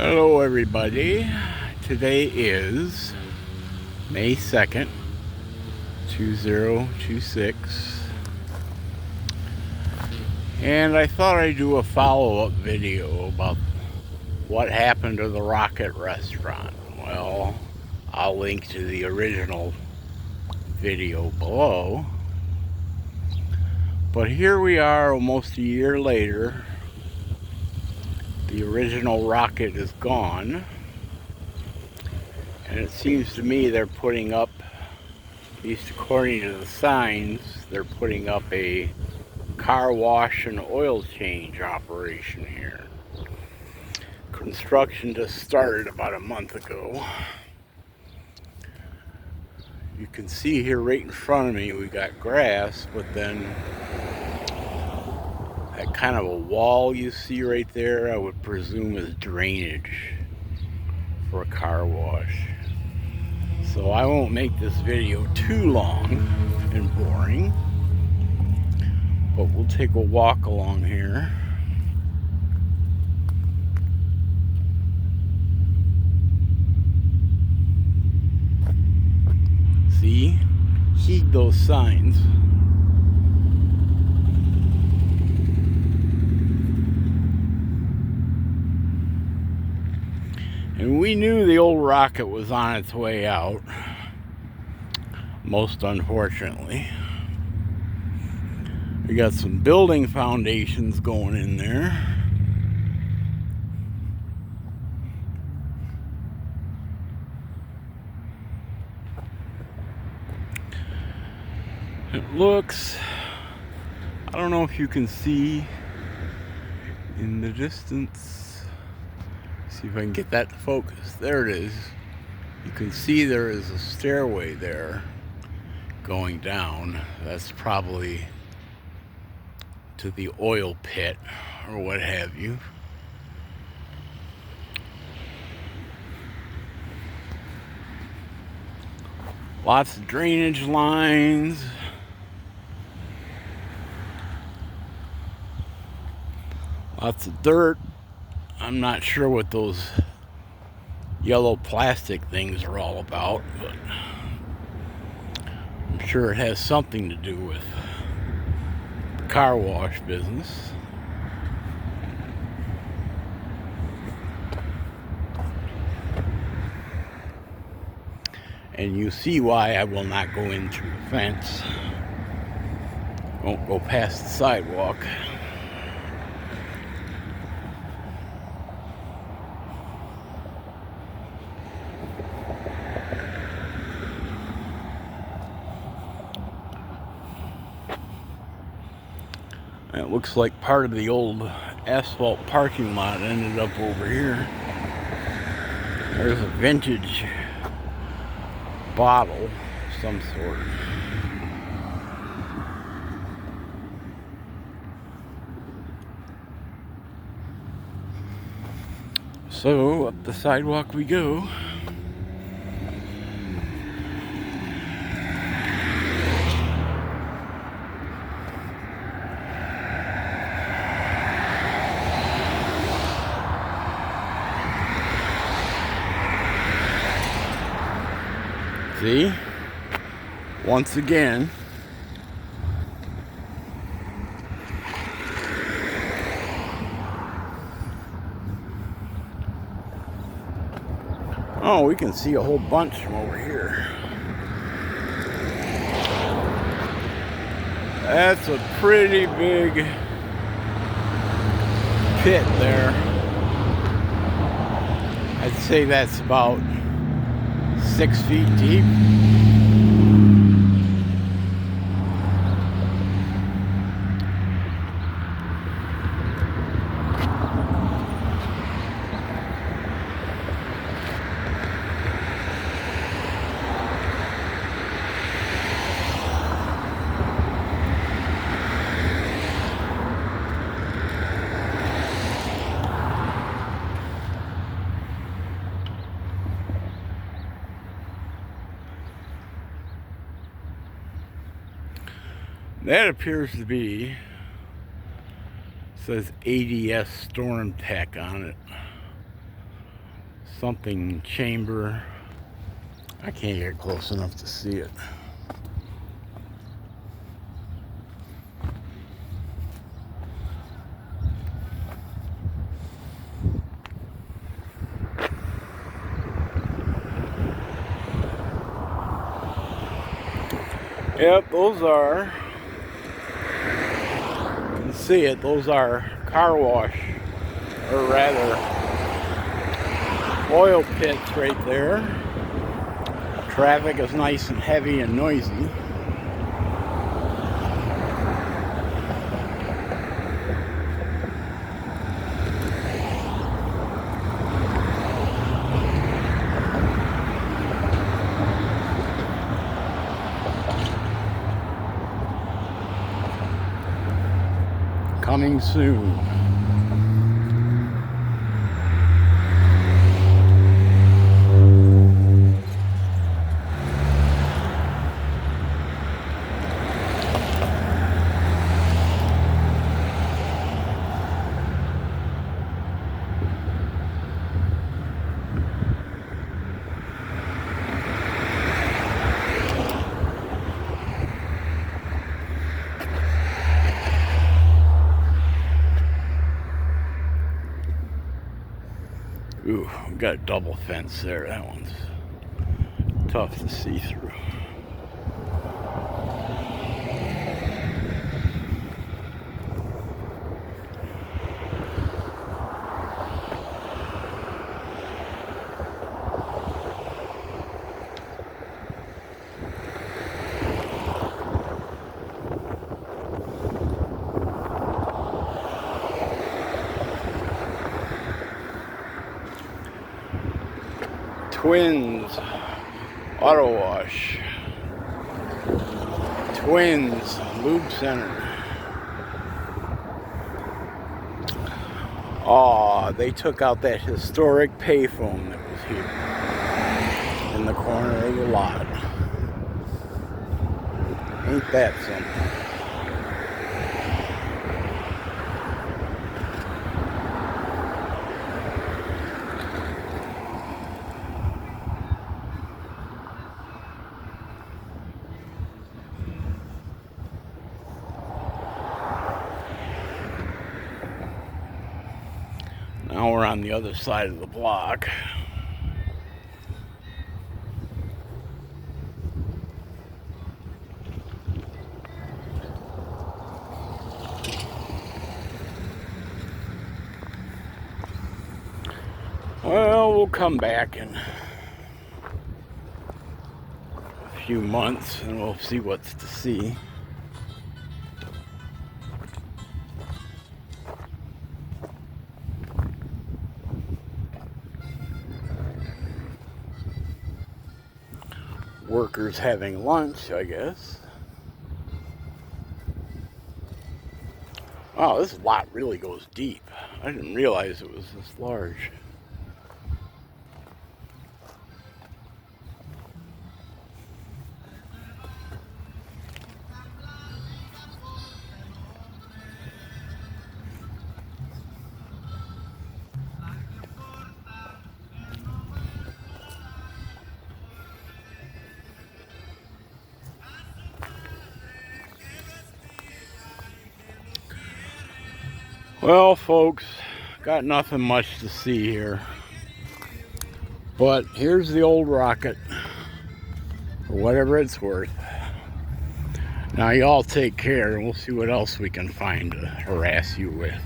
Hello everybody, today is May 2nd, 2026, and I thought I'd do a follow-up video about what happened to the Rocket restaurant. Well, I'll link to the original video below, but here we are almost a year later. The original Rocket is gone. And it seems to me they're putting up, at least according to the signs, they're putting up a car wash and oil change operation here. Construction just started about a month ago. You can see here right in front of me we got grass, but then that kind of a wall you see right there I would presume is drainage for a car wash. So I won't make this video too long and boring, but we'll take a walk along here. See? Heed those signs. And we knew the old Rocket was on its way out, most unfortunately. We got some building foundations going in there. It looks, I don't know if you can see in the distance. See if I can get that to focus. There it is. You can see there is a stairway there going down. That's probably to the oil pit or what have you. Lots of drainage lines. Lots of dirt. I'm not sure what those yellow plastic things are all about, but I'm sure it has something to do with the car wash business. And you see why I will not go into the fence. Won't go past the sidewalk. It looks like part of the old asphalt parking lot ended up over here. There's a vintage bottle of some sort. So up the sidewalk we go. See? Once again. Oh, we can see a whole bunch from over here. That's a pretty big pit there. I'd say that's about 6 feet deep. That appears to be, says ADS Storm Tech on it. something chamber. I can't get close enough to see it. Yep, those are, you can see it, those are car wash, or rather oil pits right there. Traffic is nice and heavy and noisy. Coming soon. Ooh, we got a double fence there. That one's tough to see through. Twins Auto Wash. Twins Lube Center. Aw, they took out that historic payphone that was here in the corner of the lot. Ain't that something? Now we're on the other side of the block. Well, we'll come back in a few months and we'll see what's to see. Workers having lunch, I guess. Wow, this lot really goes deep. I didn't realize it was this large. Well, folks, got nothing much to see here. But here's the old rocket, for whatever it's worth. Now y'all take care, and we'll see what else we can find to harass you with.